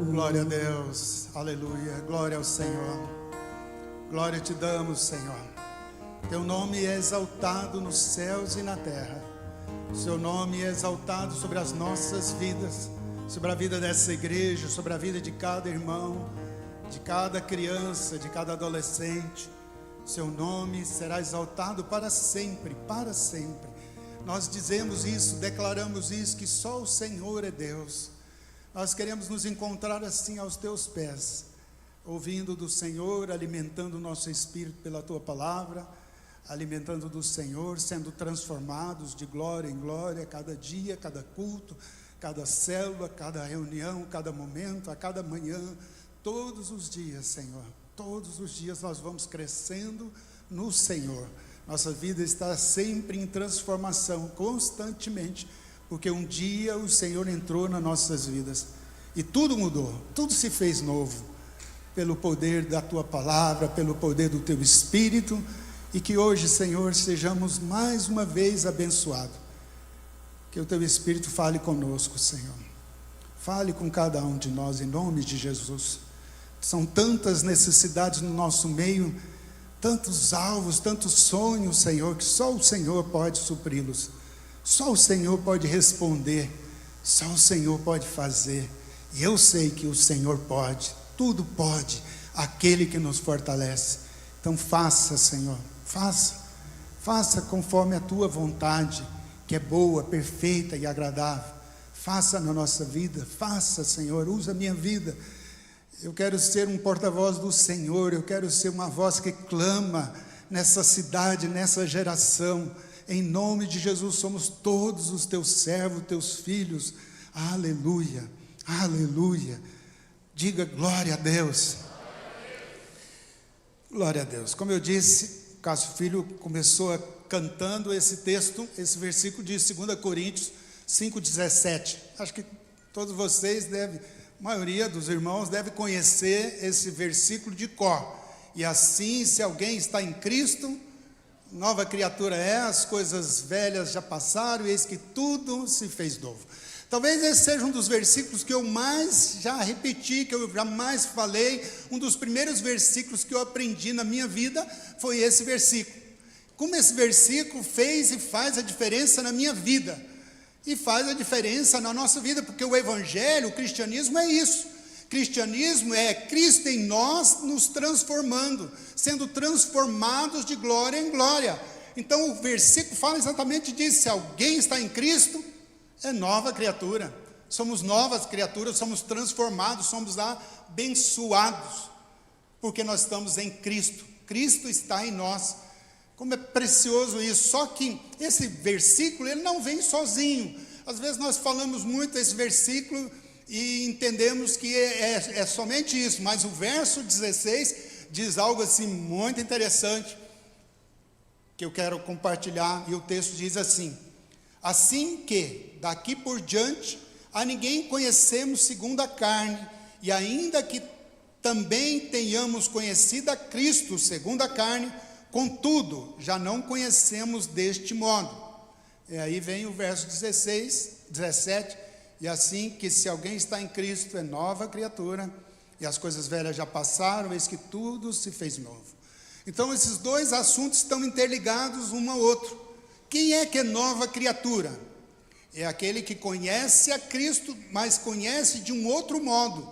Glória a Deus, aleluia, glória ao Senhor, glória te damos, Senhor. Teu nome é exaltado nos céus e na terra. Seu nome é exaltado sobre as nossas vidas, sobre a vida dessa igreja, sobre a vida de cada irmão, de cada criança, de cada adolescente. Seu nome será exaltado para sempre, para sempre. Nós dizemos isso, declaramos isso, que só o Senhor é Deus. Nós queremos nos encontrar assim aos teus pés, ouvindo do Senhor, alimentando o nosso espírito pela tua palavra, alimentando do Senhor, sendo transformados de glória em glória, cada dia, cada culto, cada célula, cada reunião, cada momento, a cada manhã, todos os dias, Senhor. Todos os dias nós vamos crescendo no Senhor. Nossa vida está sempre em transformação, constantemente, porque um dia o Senhor entrou nas nossas vidas e tudo mudou, tudo se fez novo, pelo poder da Tua palavra, pelo poder do Teu Espírito, e que hoje, Senhor, sejamos mais uma vez abençoados. Que o Teu Espírito fale conosco, Senhor. Fale com cada um de nós, em nome de Jesus. São tantas necessidades no nosso meio, tantos alvos, tantos sonhos, Senhor, que só o Senhor pode supri-los. Só o Senhor pode responder, só o Senhor pode fazer, e eu sei que o Senhor pode, tudo pode, aquele que nos fortalece. Então faça, Senhor, faça conforme a Tua vontade, que é boa, perfeita e agradável. Faça na nossa vida, faça, Senhor, usa a minha vida. Eu quero ser um porta-voz do Senhor, eu quero ser uma voz que clama nessa cidade, nessa geração. Em nome de Jesus, somos todos os Teus servos, Teus filhos. Aleluia, aleluia. Diga glória a Deus. Glória a Deus. Como eu disse, Cássio Filho começou cantando esse texto, esse versículo de 2 Coríntios 5,17. Acho que todos vocês devem, a maioria dos irmãos deve conhecer esse versículo de cor. E assim, se alguém está em Cristo, nova criatura é, as coisas velhas já passaram, e eis que tudo se fez novo. Talvez esse seja um dos versículos que eu mais já repeti, que eu jamais falei. Um dos primeiros versículos que eu aprendi na minha vida foi esse versículo. Como esse versículo fez e faz a diferença na minha vida, e faz a diferença na nossa vida, porque o evangelho, o cristianismo é isso. Cristianismo é Cristo em nós nos transformando, sendo transformados de glória em glória. Então o versículo fala exatamente disso. Se alguém está em Cristo, é nova criatura. Somos novas criaturas, somos transformados, somos abençoados, porque nós estamos em Cristo. Cristo está em nós. Como é precioso isso. Só que esse versículo, ele não vem sozinho. Às vezes nós falamos muito esse versículo e entendemos que é somente isso, mas o verso 16 diz algo assim muito interessante, que eu quero compartilhar, e o texto diz assim: assim que daqui por diante a ninguém conhecemos segundo a carne, e ainda que também tenhamos conhecido a Cristo segundo a carne, contudo já não conhecemos deste modo. E aí vem o verso 17, e assim que se alguém está em Cristo é nova criatura, e as coisas velhas já passaram, eis que tudo se fez novo. Então esses dois assuntos estão interligados um ao outro. Quem é que é nova criatura? É aquele que conhece a Cristo, mas conhece de um outro modo.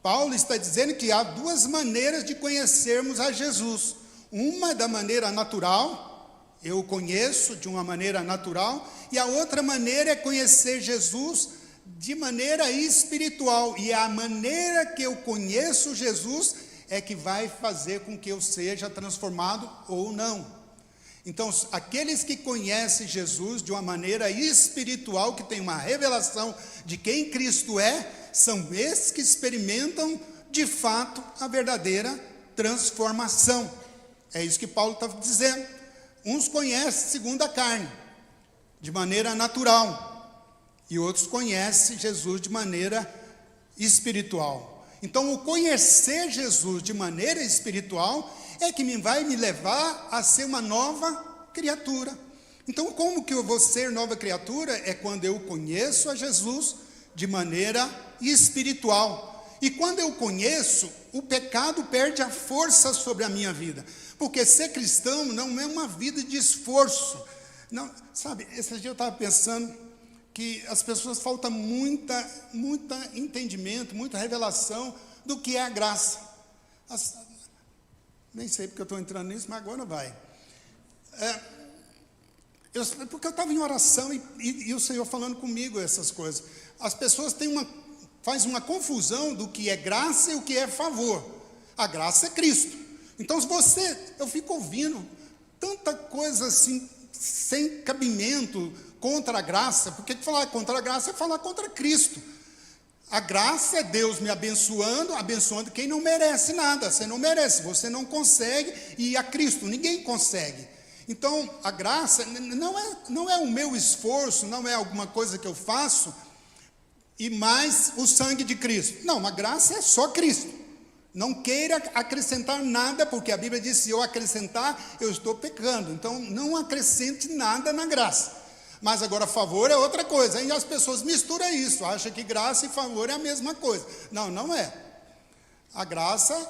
Paulo está dizendo que há duas maneiras de conhecermos a Jesus. Uma da maneira natural, eu o conheço de uma maneira natural, e a outra maneira é conhecer Jesus de maneira espiritual, e a maneira que eu conheço Jesus é que vai fazer com que eu seja transformado ou não. Então, aqueles que conhecem Jesus de uma maneira espiritual, que tem uma revelação de quem Cristo é, são esses que experimentam de fato a verdadeira transformação. É isso que Paulo está dizendo. Uns conhecem segundo a carne, de maneira natural, e outros conhecem Jesus de maneira espiritual. Então, o conhecer Jesus de maneira espiritual é que vai me levar a ser uma nova criatura. Então, como que eu vou ser nova criatura? É quando eu conheço a Jesus de maneira espiritual. E quando eu conheço, o pecado perde a força sobre a minha vida. Porque ser cristão não é uma vida de esforço. Não, sabe, esse dia eu estava pensando que as pessoas faltam muita entendimento, muita revelação do que é a graça. Nem sei porque eu estou entrando nisso, mas agora vai. Porque eu estava em oração e o Senhor falando comigo essas coisas. As pessoas fazem uma confusão do que é graça e o que é favor. A graça é Cristo. Então, eu fico ouvindo tanta coisa assim, sem cabimento, contra a graça. Porque falar contra a graça é falar contra Cristo. A graça é Deus me abençoando quem não merece nada. Você não merece, você não consegue, e a Cristo, ninguém consegue. Então, a graça não é o meu esforço, não é alguma coisa que eu faço, e mais o sangue de Cristo. Não, a graça é só Cristo. Não queira acrescentar nada, porque a Bíblia diz, se eu acrescentar, eu estou pecando. Então, não acrescente nada na graça. Mas agora, favor é outra coisa. E as pessoas misturam isso, acham que graça e favor é a mesma coisa. Não, não é. A graça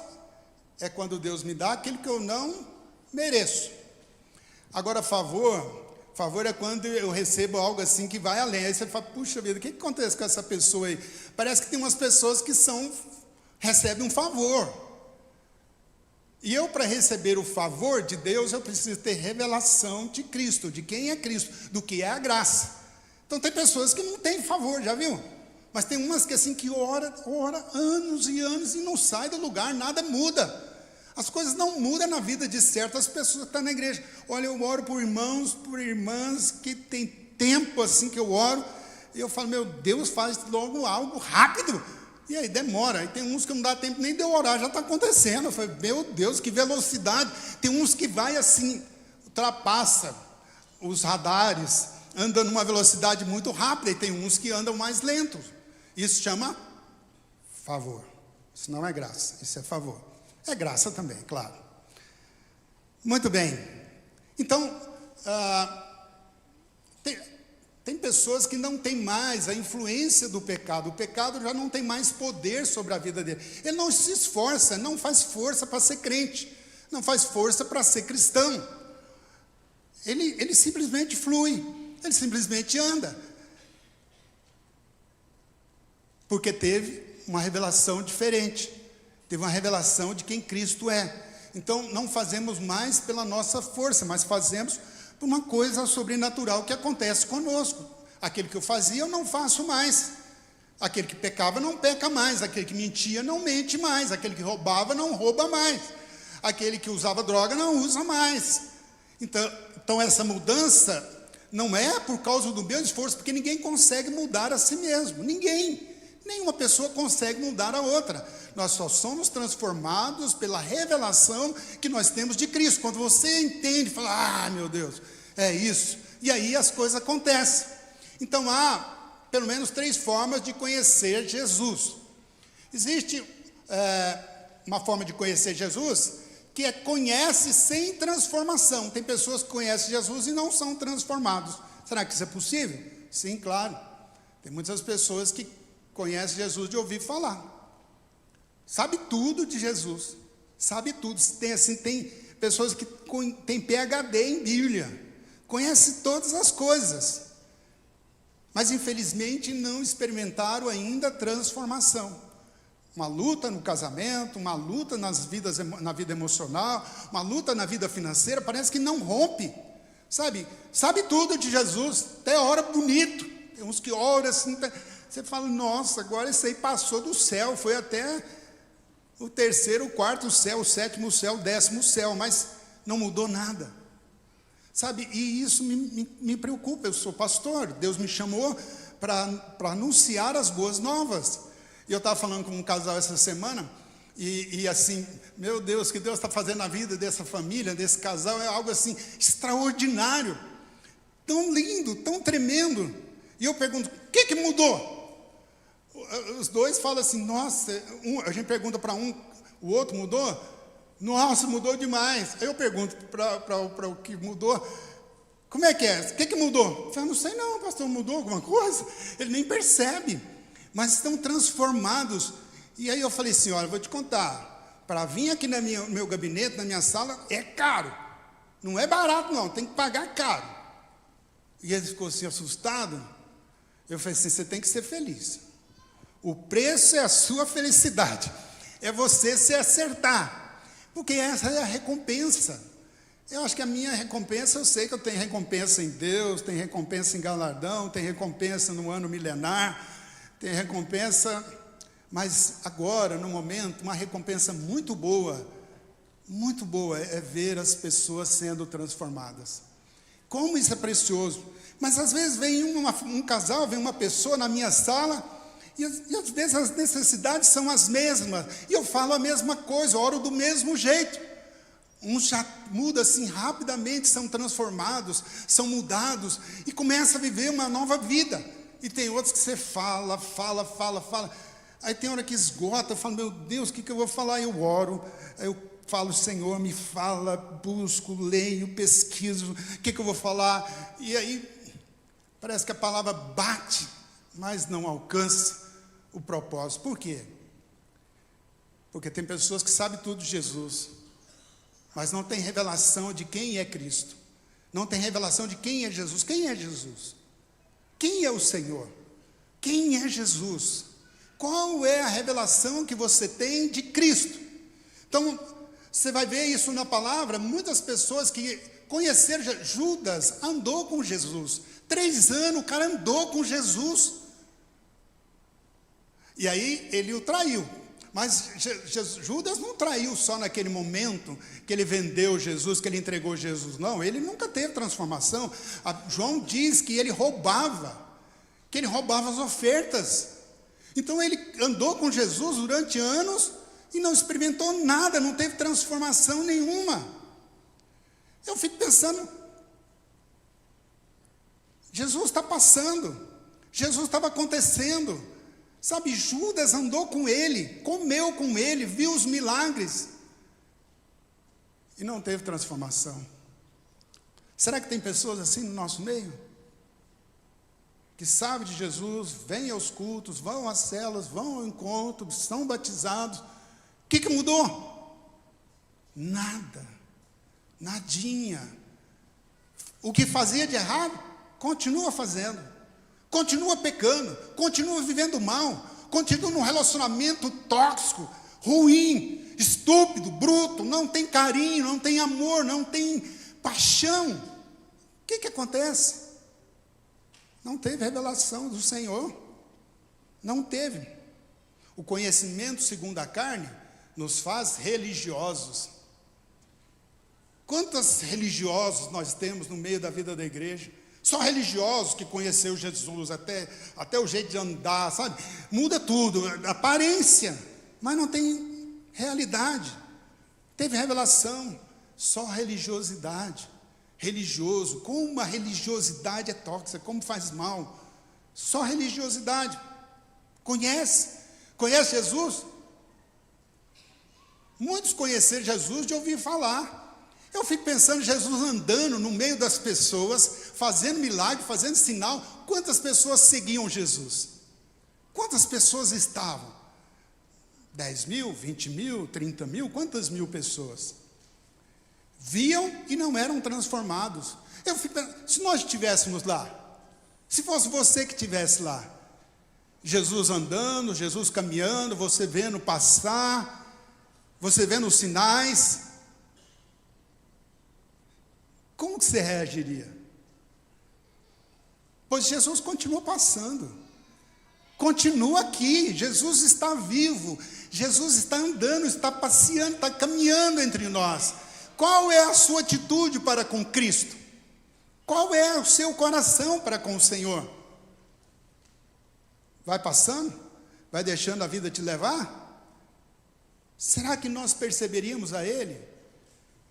é quando Deus me dá aquilo que eu não mereço. Agora, favor é quando eu recebo algo assim que vai além. Aí você fala, puxa vida, o que acontece com essa pessoa aí? Parece que tem umas pessoas que recebem um favor. E eu, para receber o favor de Deus, eu preciso ter revelação de Cristo, de quem é Cristo, do que é a graça. Então tem pessoas que não têm favor, já viu? Mas tem umas que assim, que ora anos e anos e não sai do lugar, nada muda. As coisas não mudam na vida de certas pessoas que estão na igreja. Olha, eu oro por irmãos, por irmãs que tem tempo assim que eu oro, e eu falo, meu Deus, faz logo algo rápido. E aí demora, e tem uns que não dá tempo nem de eu orar, já está acontecendo. Eu falei, meu Deus, que velocidade. Tem uns que vai assim, ultrapassa os radares, anda numa velocidade muito rápida, e tem uns que andam mais lentos. Isso chama favor. Isso não é graça, isso é favor. É graça também, claro. Muito bem. Então, tem pessoas que não têm mais a influência do pecado. O pecado já não tem mais poder sobre a vida dele. Ele não se esforça, não faz força para ser crente, não faz força para ser cristão. Ele simplesmente flui, ele simplesmente anda. Porque teve uma revelação diferente, teve uma revelação de quem Cristo é. Então, não fazemos mais pela nossa força, mas fazemos por uma coisa sobrenatural que acontece conosco. Aquele que eu fazia, eu não faço mais. Aquele que pecava, não peca mais. Aquele que mentia, não mente mais. Aquele que roubava, não rouba mais. Aquele que usava droga, não usa mais. Então essa mudança não é por causa do meu esforço, porque ninguém consegue mudar a si mesmo. Nenhuma pessoa consegue mudar a outra. Nós só somos transformados pela revelação que nós temos de Cristo. Quando você entende, fala, meu Deus, é isso. E aí as coisas acontecem. Então há pelo menos 3 formas de conhecer Jesus. Existe uma forma de conhecer Jesus que é conhece sem transformação. Tem pessoas que conhecem Jesus e não são transformados. Será que isso é possível? Sim, claro. Tem muitas pessoas que conhecem Jesus de ouvir falar. Sabe tudo de Jesus. Sabe tudo. Tem pessoas que têm PhD em Bíblia. Conhecem todas as coisas. Mas, infelizmente, não experimentaram ainda transformação. Uma luta no casamento, uma luta na vida emocional, uma luta na vida financeira, parece que não rompe. Sabe tudo de Jesus. Até ora bonito. Tem uns que oram assim... Você fala, nossa, agora isso aí passou do céu, foi até o 3º, o 4º céu, o 7º céu, o 10º céu, mas não mudou nada. E isso me preocupa. Eu sou pastor, Deus me chamou para anunciar as boas novas. E eu estava falando com um casal essa semana, e assim, meu Deus, o que Deus está fazendo na vida dessa família, desse casal, é algo assim, extraordinário, tão lindo, tão tremendo. E eu pergunto, o que mudou? Os dois falam assim, nossa, a gente pergunta para um, o outro mudou? Nossa, mudou demais. Aí eu pergunto para o que mudou, como é que é? O que mudou? Eu falo, não sei não, pastor, mudou alguma coisa? Ele nem percebe, mas estão transformados. E aí eu falei assim, olha, vou te contar, para vir aqui no meu gabinete, na minha sala, é caro. Não é barato não, tem que pagar caro. E ele ficou assim assustado. Eu falei assim, você tem que ser feliz. O preço é a sua felicidade. É você se acertar. Porque essa é a recompensa. Eu acho que a minha recompensa, eu sei que eu tenho recompensa em Deus, tenho recompensa em galardão, tenho recompensa no ano milenar, tenho recompensa, mas agora, no momento, uma recompensa muito boa é ver as pessoas sendo transformadas. Como isso é precioso. Mas às vezes vem um casal, vem uma pessoa na minha sala, e às vezes as necessidades são as mesmas, e eu falo a mesma coisa, oro do mesmo jeito. Uns já mudam assim rapidamente, são transformados, são mudados, e começam a viver uma nova vida. E tem outros que você fala, aí tem hora que esgota, eu falo, meu Deus, o que eu vou falar? Eu oro, eu falo, Senhor, me fala, busco, leio, pesquiso, o que eu vou falar? E aí parece que a palavra bate, mas não alcança o propósito. Por quê? Porque tem pessoas que sabem tudo de Jesus, mas não tem revelação de quem é Cristo. Não tem revelação de quem é Jesus. Quem é Jesus? Quem é o Senhor? Quem é Jesus? Qual é a revelação que você tem de Cristo? Então, você vai ver isso na palavra, muitas pessoas que conheceram Judas andou com Jesus. 3 anos o cara andou com Jesus. E aí ele o traiu. Mas Judas não traiu só naquele momento que ele vendeu Jesus, que ele entregou Jesus. Não, ele nunca teve transformação. João diz que ele roubava as ofertas. Então ele andou com Jesus durante anos e não experimentou nada, não teve transformação nenhuma. Eu fico pensando, Jesus está passando, Jesus estava acontecendo, sabe, Judas andou com ele, comeu com ele, viu os milagres, e não teve transformação. Será que tem pessoas assim no nosso meio? Que sabem de Jesus, vêm aos cultos, vão às celas, vão ao encontro, são batizados. O que mudou? Nada, nadinha. O que fazia de errado, continua fazendo, continua pecando, continua vivendo mal, continua num relacionamento tóxico, ruim, estúpido, bruto, não tem carinho, não tem amor, não tem paixão. O que acontece? Não teve revelação do Senhor, não teve. O conhecimento segundo a carne nos faz religiosos. Quantos religiosos nós temos no meio da vida da igreja? Só religiosos que conheceu Jesus, até o jeito de andar, sabe? Muda tudo, aparência, mas não tem realidade. Teve revelação, só religiosidade. Religioso, como a religiosidade é tóxica, como faz mal. Só religiosidade. Conhece Jesus? Muitos conheceram Jesus de ouvir falar. Eu fico pensando, Jesus andando no meio das pessoas, fazendo milagre, fazendo sinal. Quantas pessoas seguiam Jesus? Quantas pessoas estavam? 10 mil, 20 mil, 30 mil? Quantas mil pessoas? Viam e não eram transformados. Eu fico pensando, se nós estivéssemos lá, se fosse você que estivesse lá, Jesus andando, Jesus caminhando, você vendo passar, você vendo os sinais, como que você reagiria? Pois Jesus continua passando, continua aqui, Jesus está vivo, Jesus está andando, está passeando, está caminhando entre nós. Qual é a sua atitude para com Cristo? Qual é o seu coração para com o Senhor? Vai passando? Vai deixando a vida te levar? Será que nós perceberíamos a Ele?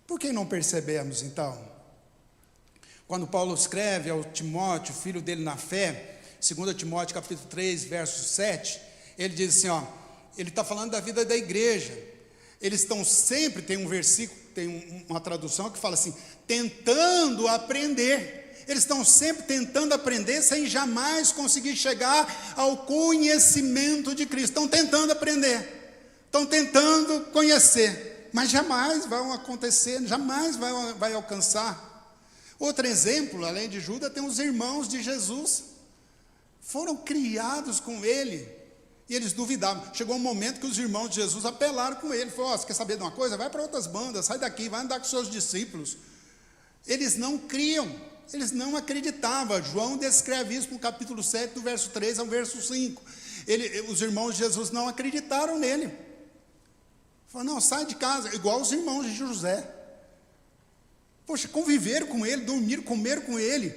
Por que não percebemos então? Quando Paulo escreve ao Timóteo, filho dele na fé, 2 Timóteo capítulo 3, verso 7, ele diz assim, ele está falando da vida da igreja. Eles estão sempre, tem um versículo, tem uma tradução que fala assim, tentando aprender. Eles estão sempre tentando aprender sem jamais conseguir chegar ao conhecimento de Cristo. Estão tentando aprender, estão tentando conhecer, mas jamais vão acontecer, jamais vai alcançar. Outro exemplo, além de Judas, tem os irmãos de Jesus. Foram criados com ele, e eles duvidavam. Chegou um momento que os irmãos de Jesus apelaram com ele, falaram: você quer saber de uma coisa? Vai para outras bandas, sai daqui, vai andar com seus discípulos. Eles não criam, eles não acreditavam. João descreve isso no capítulo 7, do verso 3 ao verso 5. Os irmãos de Jesus não acreditaram nele. Falaram: não, sai de casa, igual os irmãos de José. Poxa, conviveram com ele, dormiram, comeram com ele,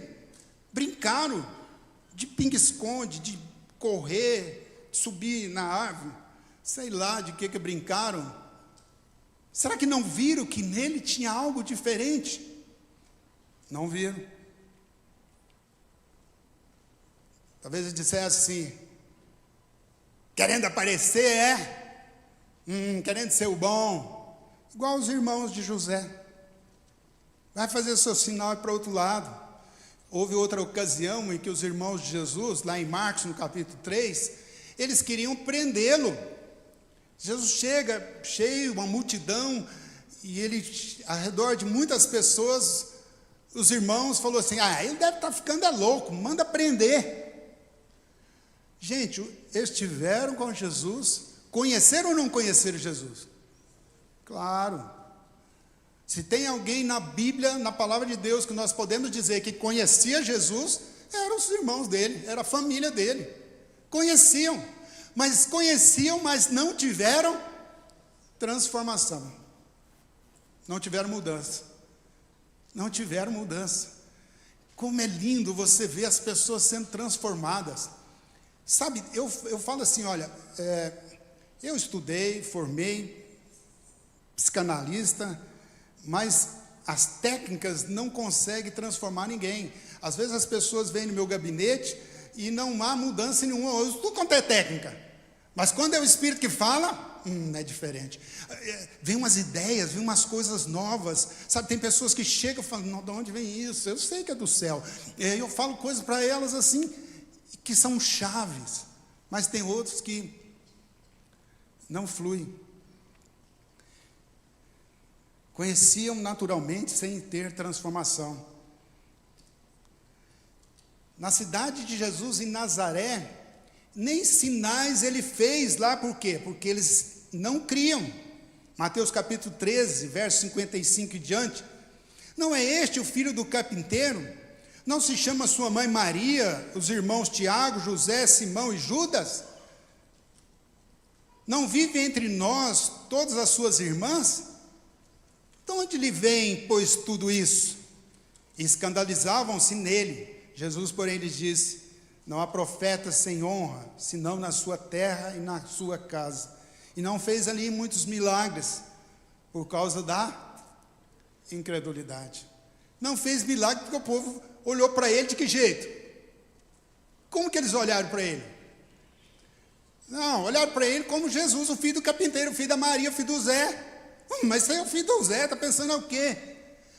brincaram de pingue-esconde, de correr, de subir na árvore, sei lá de que brincaram. Será que não viram que nele tinha algo diferente? Não viram. Talvez eles dissessem assim: querendo aparecer, querendo ser o bom, igual os irmãos de José. Vai fazer o seu sinal para o outro lado. Houve outra ocasião em que os irmãos de Jesus, lá em Marcos, no capítulo 3, eles queriam prendê-lo. Jesus chega cheio, uma multidão, e ele, ao redor de muitas pessoas, os irmãos falaram assim: ele deve estar ficando louco, manda prender. Gente, eles estiveram com Jesus, conheceram ou não conheceram Jesus? Claro. Se tem alguém na Bíblia, na palavra de Deus, que nós podemos dizer que conhecia Jesus, eram os irmãos dele, era a família dele. Conheciam, mas não tiveram transformação. Não tiveram mudança. Não tiveram mudança. Como é lindo você ver as pessoas sendo transformadas. Sabe, eu falo assim, olha, eu estudei, formei, psicanalista, mas as técnicas não conseguem transformar ninguém. Às vezes as pessoas vêm no meu gabinete e não há mudança nenhuma. Eu estudo quanto é técnica, mas quando é o Espírito que fala, é diferente. Vem umas ideias, vem umas coisas novas. Sabe, tem pessoas que chegam e falam: não, de onde vem isso? Eu sei que é do céu. Eu falo coisas para elas assim, que são chaves, mas tem outros que não fluem. Conheciam naturalmente sem ter transformação. Na cidade de Jesus, em Nazaré, nem sinais ele fez lá, por quê? Porque eles não criam. Mateus capítulo 13, verso 55 e diante: não é este o filho do carpinteiro? Não se chama sua mãe Maria, os irmãos Tiago, José, Simão e Judas? Não vive entre nós todas as suas irmãs? De onde lhe vem, pois, tudo isso? E escandalizavam-se nele. Jesus, porém, lhes disse: não há profeta sem honra, senão na sua terra e na sua casa. E não fez ali muitos milagres, por causa da incredulidade. Não fez milagre porque o povo olhou para ele de que jeito? Como que eles olharam para ele? Não, olharam para ele como Jesus, o filho do carpinteiro, o filho da Maria, o filho do Zé. Mas esse é o filho do Zé, está pensando o quê?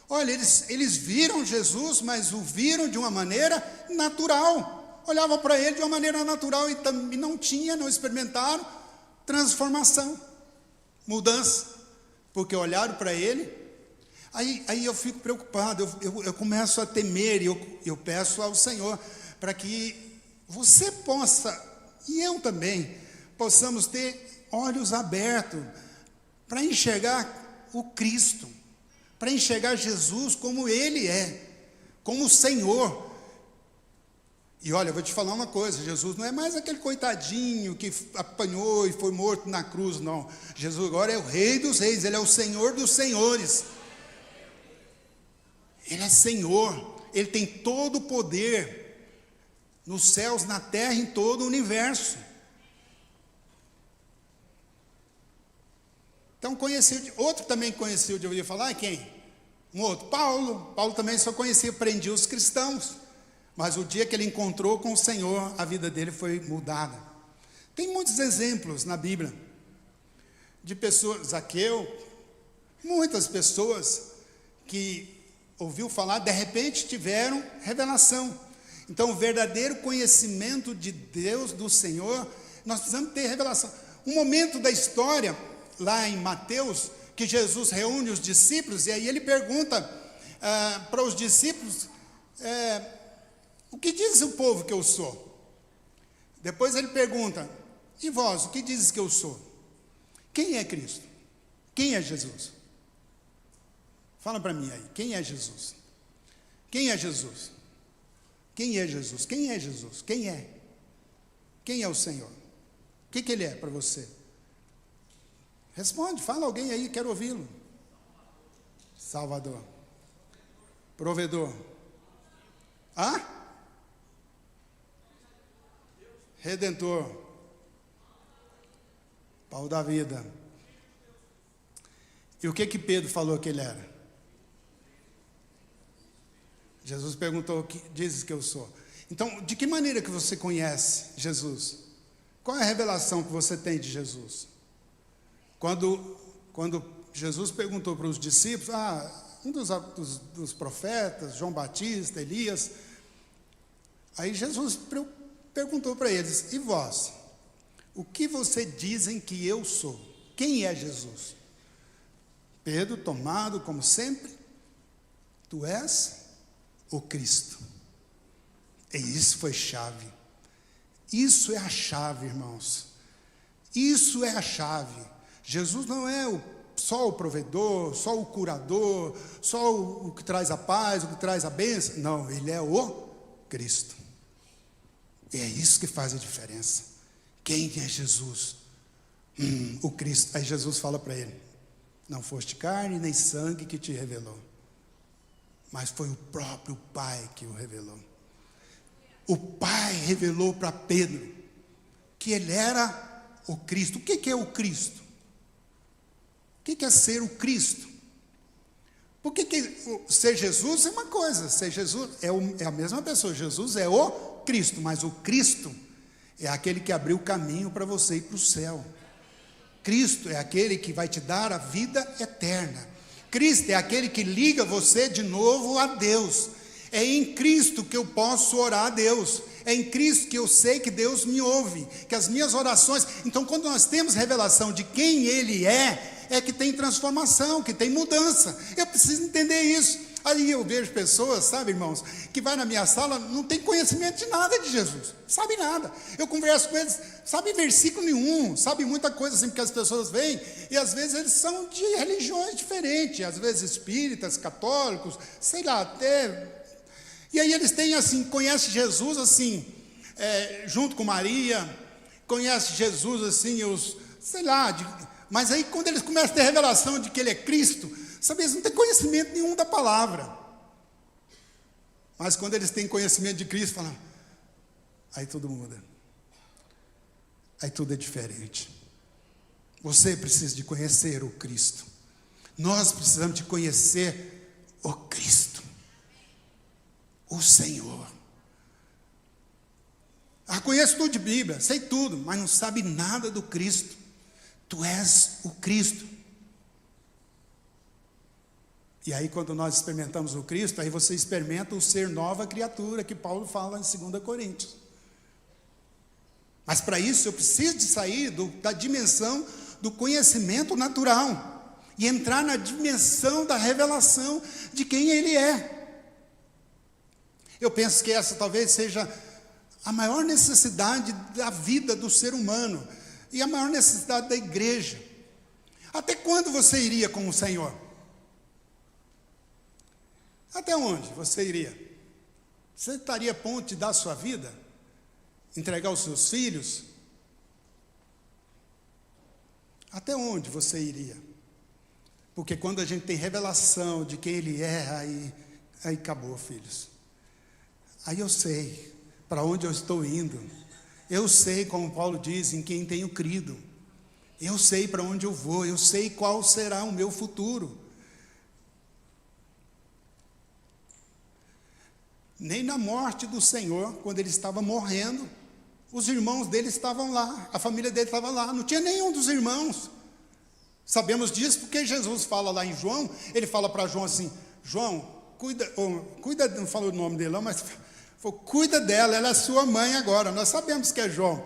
Olha, eles viram Jesus, mas o viram de uma maneira natural. Olhavam para ele de uma maneira natural e não experimentaram transformação, mudança, porque olharam para ele. Aí eu fico preocupado, eu começo a temer, e eu peço ao Senhor para que você possa, e eu também, possamos ter olhos abertos para enxergar o Cristo, para enxergar Jesus como Ele é, como o Senhor. E olha, eu vou te falar uma coisa: Jesus não é mais aquele coitadinho que apanhou e foi morto na cruz, não. Jesus agora é o Rei dos Reis, Ele é o Senhor dos Senhores. Ele é Senhor, Ele tem todo o poder, nos céus, na terra, em todo o universo. Então outro também conheceu de ouvir falar, quem? Um outro, Paulo também só conhecia, prendia os cristãos, mas o dia que ele encontrou com o Senhor, a vida dele foi mudada. Tem muitos exemplos na Bíblia, de pessoas, Zaqueu, muitas pessoas que ouviu falar, de repente tiveram revelação. Então, o verdadeiro conhecimento de Deus, do Senhor, nós precisamos ter revelação. Um momento da história, lá em Mateus, que Jesus reúne os discípulos, e aí ele pergunta para os discípulos, o que diz o povo que eu sou? Depois ele pergunta, e vós, o que dizes que eu sou? Quem é Cristo? Quem é Jesus? Fala para mim aí, quem é Jesus? Quem é Jesus? Quem é Jesus? Quem é Jesus? Quem é? Quem é o Senhor? O que Ele é para você? Responde, fala alguém aí, quero ouvi-lo. Salvador. Provedor. Hã? Redentor. Pau da vida. E o que Pedro falou que ele era? Jesus perguntou, o que dizes que eu sou? Então, de que maneira que você conhece Jesus? Qual é a revelação que você tem de Jesus? Quando Jesus perguntou para os discípulos, um dos profetas, João Batista, Elias, aí Jesus perguntou para eles, e vós? O que você dizem que eu sou? Quem é Jesus? Pedro, tomado como sempre, tu és o Cristo. E isso foi chave. Isso é a chave, irmãos. Isso é a chave. Jesus não é só o provedor, só o curador, só o que traz a paz, o que traz a bênção. Não, Ele é o Cristo. E é isso que faz a diferença. Quem é Jesus? O Cristo. Aí Jesus fala para ele, não foste carne nem sangue que te revelou, mas foi o próprio Pai que o revelou. O Pai revelou para Pedro que ele era o Cristo. O que é o Cristo? O que é ser o Cristo? Porque ser Jesus é uma coisa, ser Jesus é a mesma pessoa. Jesus é o Cristo, mas o Cristo é aquele que abriu o caminho para você ir para o céu. Cristo é aquele que vai te dar a vida eterna. Cristo é aquele que liga você de novo a Deus. É em Cristo que eu posso orar a Deus. É em Cristo que eu sei que Deus me ouve, que as minhas orações... Então, quando nós temos revelação de quem Ele é que tem transformação, que tem mudança. Eu preciso entender isso. Aí eu vejo pessoas, sabe, irmãos, que vai na minha sala, não tem conhecimento de nada de Jesus, sabe nada. Eu converso com eles, sabe versículo nenhum, sabe muita coisa assim, porque as pessoas vêm, e às vezes eles são de religiões diferentes, às vezes espíritas, católicos, sei lá, até... E aí eles têm assim, conhecem Jesus assim, junto com Maria, conhecem Jesus assim, mas aí quando eles começam a ter revelação de que Ele é Cristo, sabe, eles não têm conhecimento nenhum da palavra. Mas quando eles têm conhecimento de Cristo, falam, aí tudo muda. Aí tudo é diferente. Você precisa de conhecer o Cristo. Nós precisamos de conhecer o Cristo. O Senhor. Conheço tudo de Bíblia, sei tudo, mas não sabe nada do Cristo. Tu és o Cristo. E aí quando nós experimentamos o Cristo, aí você experimenta o ser nova criatura, que Paulo fala em 2 Coríntios. Mas para isso eu preciso de sair da dimensão do conhecimento natural e entrar na dimensão da revelação de quem Ele é. Eu penso que essa talvez seja a maior necessidade da vida do ser humano e a maior necessidade da igreja. Até quando você iria com o Senhor? Até onde você iria? Você estaria a ponto de dar a sua vida? Entregar os seus filhos? Até onde você iria? Porque quando a gente tem revelação de quem Ele é, aí acabou, filhos. Aí eu sei para onde eu estou indo. Eu sei, como Paulo diz, em quem tenho crido. Eu sei para onde eu vou, eu sei qual será o meu futuro. Nem na morte do Senhor, quando Ele estava morrendo, os irmãos dele estavam lá, a família dele estava lá, não tinha nenhum dos irmãos. Sabemos disso porque Jesus fala lá em João, Ele fala para João assim, João, cuida, não falou o nome dele não, mas falou, cuida dela, ela é sua mãe agora. Nós sabemos que é João.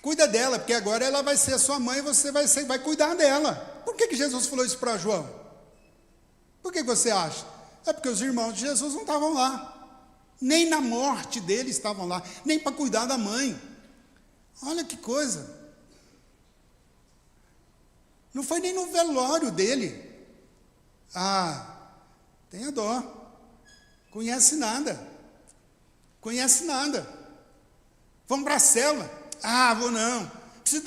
Cuida dela, porque agora ela vai ser sua mãe e você vai cuidar dela. Por que Jesus falou isso para João? Por que você acha? É porque os irmãos de Jesus não estavam lá. Nem na morte dele estavam lá, nem para cuidar da mãe. Olha que coisa. Não foi nem no velório dele. Ah, tenha dó. Conhece nada. Conhece nada. Vamos para a célula. Ah, vou não. Preciso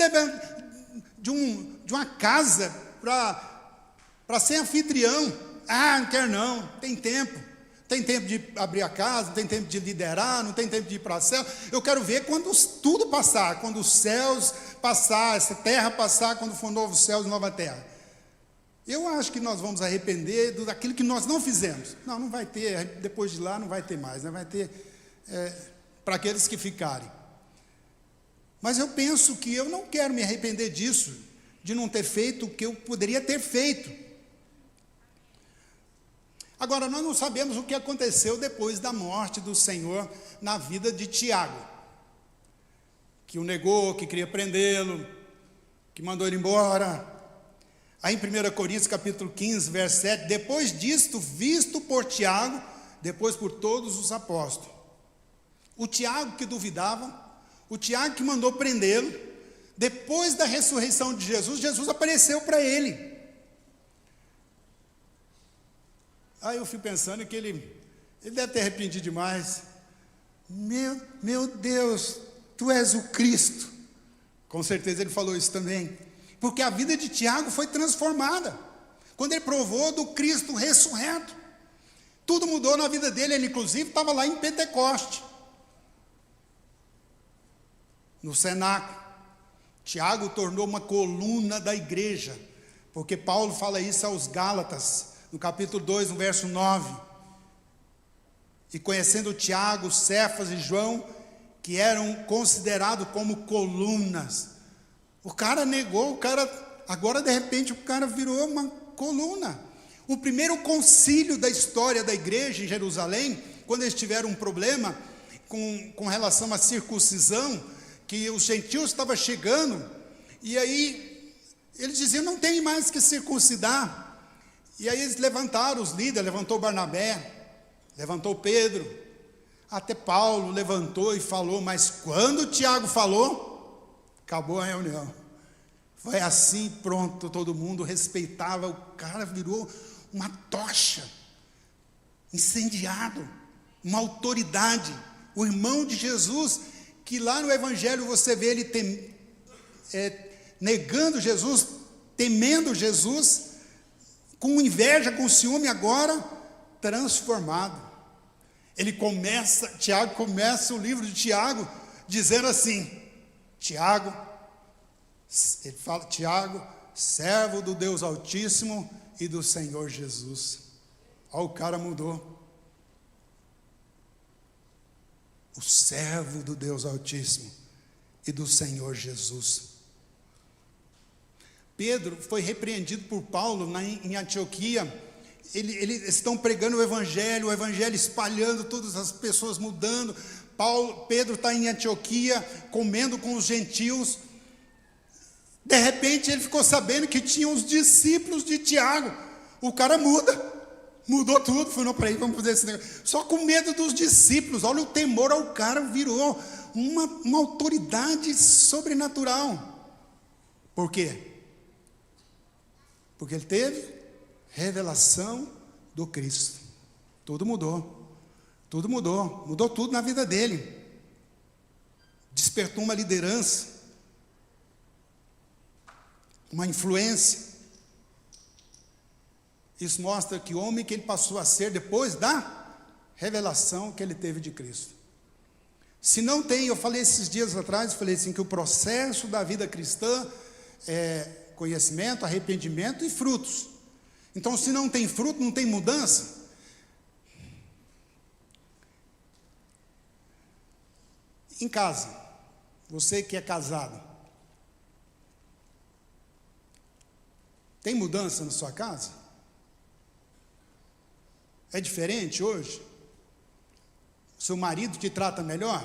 de uma casa para ser anfitrião. Ah, não quero não. Tem tempo. Tem tempo de abrir a casa, não tem tempo de liderar, não tem tempo de ir para a célula. Eu quero ver quando tudo passar, quando os céus passar, essa terra passar, quando for novos céus e nova terra. Eu acho que nós vamos arrepender daquilo que nós não fizemos. Não vai ter, depois de lá não vai ter mais, né? Vai ter para aqueles que ficarem. Mas eu penso que eu não quero me arrepender disso, de não ter feito o que eu poderia ter feito. Agora, nós não sabemos o que aconteceu depois da morte do Senhor na vida de Tiago, que o negou, que queria prendê-lo, que mandou ele embora. Aí em 1 Coríntios capítulo 15, verso 7, depois disto, visto por Tiago, depois por todos os apóstolos. O Tiago que duvidava, o Tiago que mandou prendê-lo, depois da ressurreição de Jesus, Jesus apareceu para ele. Aí eu fui pensando que ele deve ter arrependido demais. Meu Deus, tu és o Cristo. Com certeza ele falou isso também. Porque a vida de Tiago foi transformada. Quando ele provou do Cristo ressurreto. Tudo mudou na vida dele. Ele inclusive estava lá em Pentecoste. No cenáculo. Tiago tornou uma coluna da igreja. Porque Paulo fala isso aos Gálatas. No capítulo 2, no verso 9, e conhecendo Tiago, Cefas e João, que eram considerados como colunas, o cara negou, agora de repente o cara virou uma coluna. O primeiro concílio da história da igreja em Jerusalém, quando eles tiveram um problema com relação à circuncisão, que os gentios estavam chegando, e aí eles diziam, não tem mais que circuncidar. E aí eles levantaram os líderes, levantou Barnabé, levantou Pedro, até Paulo levantou e falou, mas quando Tiago falou, acabou a reunião. Foi assim, pronto, todo mundo respeitava, o cara virou uma tocha, incendiado, uma autoridade, o irmão de Jesus, que lá no Evangelho você vê ele negando Jesus, temendo Jesus, com inveja, com ciúme, agora transformado. Tiago começa o livro de Tiago dizendo assim, ele fala, Tiago, servo do Deus Altíssimo e do Senhor Jesus. Olha, o cara mudou. O servo do Deus Altíssimo e do Senhor Jesus. Pedro foi repreendido por Paulo em Antioquia. Eles estão pregando o evangelho espalhando, todas as pessoas mudando. Pedro está em Antioquia, comendo com os gentios. De repente ele ficou sabendo que tinha os discípulos de Tiago. O cara mudou tudo, falou, para aí, vamos fazer esse negócio. Só com medo dos discípulos, olha o temor ao cara, virou uma autoridade sobrenatural. Por quê? Porque ele teve revelação do Cristo. Tudo mudou. Tudo mudou. Mudou tudo na vida dele. Despertou uma liderança. Uma influência. Isso mostra que o homem que ele passou a ser depois da revelação que ele teve de Cristo. Se não tem, eu falei esses dias atrás, falei assim, que o processo da vida cristã é conhecimento, arrependimento e frutos. Então, se não tem fruto, não tem mudança. Em casa, você que é casado, tem mudança na sua casa? É diferente hoje? Seu marido te trata melhor?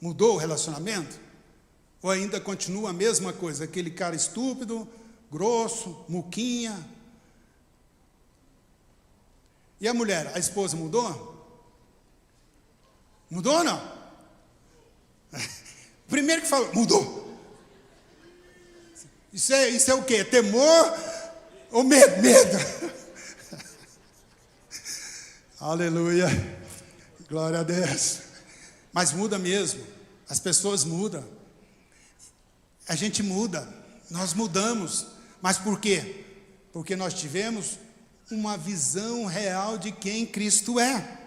Mudou o relacionamento? Ou ainda continua a mesma coisa? Aquele cara estúpido, grosso, muquinha? E a mulher, a esposa mudou? Mudou ou não? Primeiro que falou, mudou. Isso é o quê? Temor ou medo? Medo. Aleluia. Glória a Deus. Mas muda mesmo. As pessoas mudam. A gente muda. Nós mudamos. Mas por quê? Porque nós tivemos uma visão real de quem Cristo é.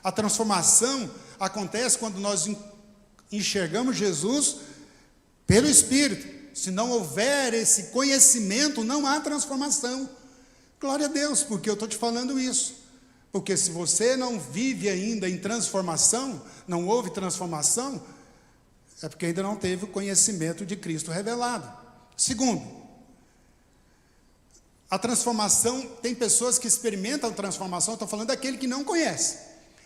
A transformação acontece quando nós enxergamos Jesus pelo Espírito. Se não houver esse conhecimento, não há transformação. Glória a Deus, porque eu estou te falando isso. Porque se você não vive ainda em transformação, não houve transformação, é porque ainda não teve o conhecimento de Cristo revelado. Segundo, a transformação, tem pessoas que experimentam a transformação, estou falando daquele que não conhece.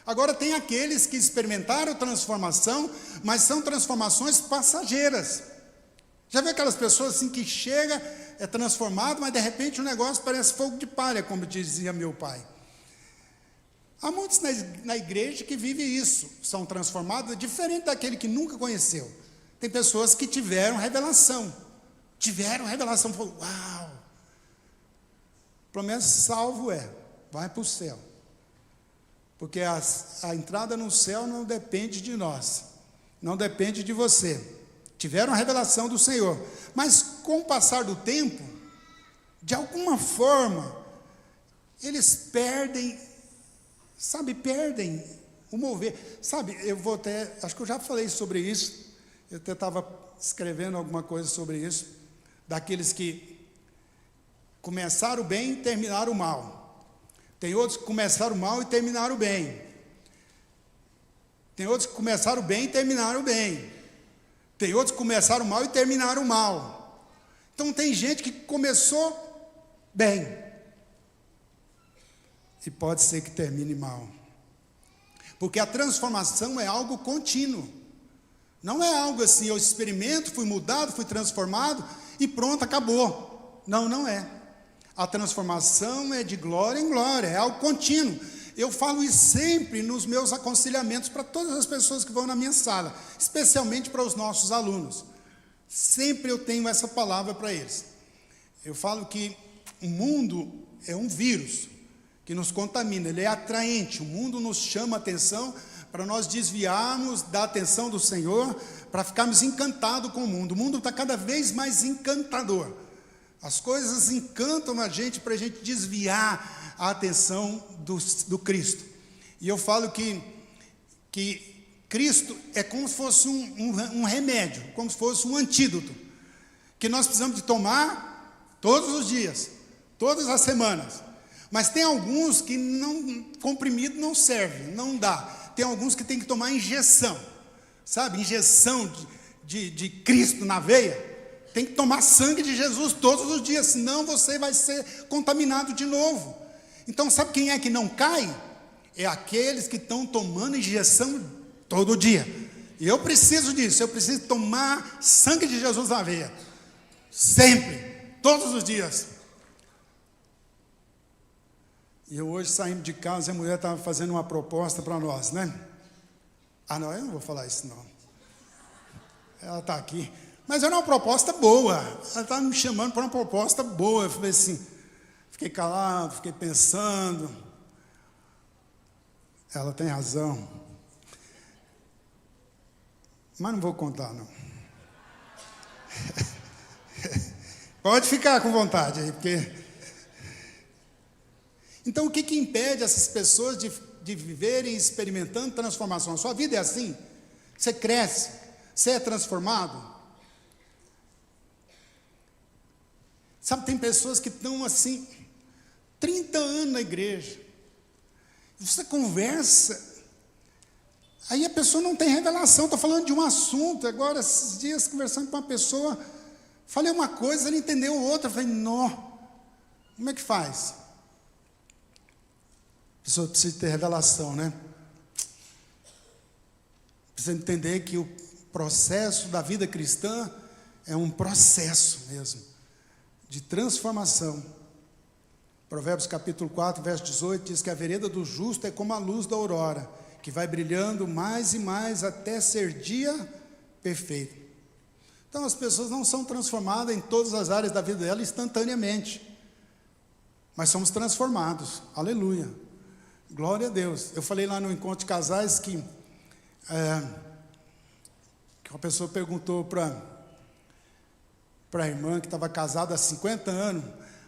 Agora tem aqueles que experimentaram transformação, mas são transformações passageiras. Já viu aquelas pessoas assim que chega, é transformado, mas de repente o negócio parece fogo de palha, como dizia meu pai. Há muitos na igreja que vivem isso, são transformados, diferente daquele que nunca conheceu. Tem pessoas que tiveram revelação, falou, uau, pelo menos salvo vai para o céu. Porque a entrada no céu não depende de nós, não depende de você. Tiveram a revelação do Senhor, mas com o passar do tempo, de alguma forma, eles perdem o mover. Sabe, acho que eu já falei sobre isso, eu até estava escrevendo alguma coisa sobre isso, daqueles que começaram bem e terminaram mal. Tem outros que começaram mal e terminaram bem. Tem outros que começaram bem e terminaram bem. Tem outros que começaram mal e terminaram mal. Então tem gente que começou bem e pode ser que termine mal. Porque a transformação é algo contínuo. Não é algo assim, eu experimento, fui mudado, fui transformado e pronto, acabou. Não é. A transformação é de glória em glória, é algo contínuo. Eu falo isso sempre nos meus aconselhamentos para todas as pessoas que vão na minha sala, especialmente para os nossos alunos. Sempre eu tenho essa palavra para eles. Eu falo que o mundo é um vírus que nos contamina, ele é atraente. O mundo nos chama a atenção para nós desviarmos da atenção do Senhor, para ficarmos encantados com o mundo. O mundo está cada vez mais encantador. As coisas encantam a gente para a gente desviar a atenção do Cristo. E eu falo que Cristo é como se fosse um remédio, como se fosse um antídoto, que nós precisamos de tomar todos os dias, todas as semanas. Mas tem alguns que comprimido não serve, não dá. Tem alguns que tem que tomar injeção, sabe? Injeção de Cristo na veia. Tem que tomar sangue de Jesus todos os dias, senão você vai ser contaminado de novo. Então, sabe quem é que não cai? É aqueles que estão tomando injeção todo dia. E eu preciso disso, eu preciso tomar sangue de Jesus na veia. Sempre, todos os dias. E eu hoje saindo de casa, a mulher estava fazendo uma proposta para nós, né? Não, eu não vou falar isso não. Ela está aqui. Mas era uma proposta boa. Ela estava me chamando para uma proposta boa. Eu falei assim, fiquei calado, fiquei pensando. Ela tem razão. Mas não vou contar, não. Pode ficar com vontade aí, porque... Então, o que impede essas pessoas de viverem experimentando transformação? A sua vida é assim? Você cresce? Você é transformado? Sabe, tem pessoas que estão assim, 30 anos na igreja. Você conversa, aí a pessoa não tem revelação. Estou falando de um assunto, agora, esses dias, conversando com uma pessoa, falei uma coisa, ele entendeu outra. Eu falei, não, como é que faz? A pessoa precisa ter revelação, né? Precisa entender que o processo da vida cristã é um processo mesmo, de transformação. Provérbios capítulo 4, verso 18, diz que a vereda do justo é como a luz da aurora, que vai brilhando mais e mais até ser dia perfeito. Então as pessoas não são transformadas em todas as áreas da vida dela instantaneamente, mas somos transformados, aleluia, glória a Deus. Eu falei lá no encontro de casais que uma pessoa perguntou para a irmã que estava casada há 50 anos,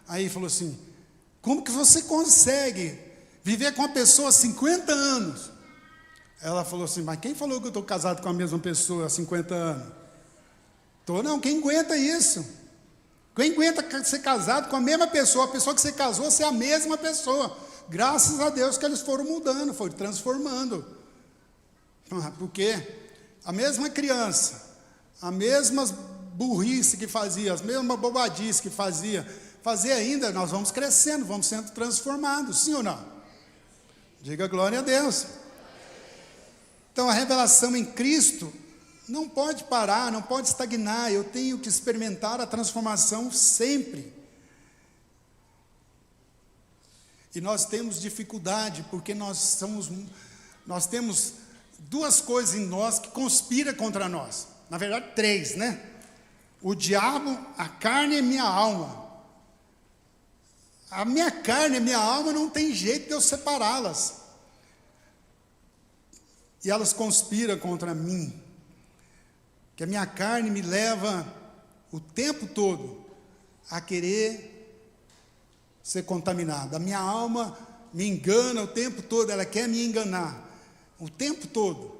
aí falou assim: como que você consegue viver com uma pessoa há 50 anos? Ela falou assim: mas quem falou que eu estou casado com a mesma pessoa há 50 anos? Não, quem aguenta isso? Quem aguenta ser casado com a mesma pessoa? A pessoa que você casou, você é a mesma pessoa. Graças a Deus que eles foram mudando, foram transformando. Porque a mesma criança, a mesma burrice que fazia, as mesmas bobadices que fazia ainda, nós vamos crescendo, vamos sendo transformados, sim ou não? Diga glória a Deus. Então a revelação em Cristo não pode parar, não pode estagnar, eu tenho que experimentar a transformação sempre. E nós temos dificuldade, porque nós temos duas coisas em nós que conspiram contra nós. Na verdade, três, né? O diabo, a carne e minha alma. A minha carne e minha alma não tem jeito de eu separá-las. E elas conspiram contra mim. Que a minha carne me leva o tempo todo a querer ser contaminada. A minha alma me engana o tempo todo, ela quer me enganar o tempo todo.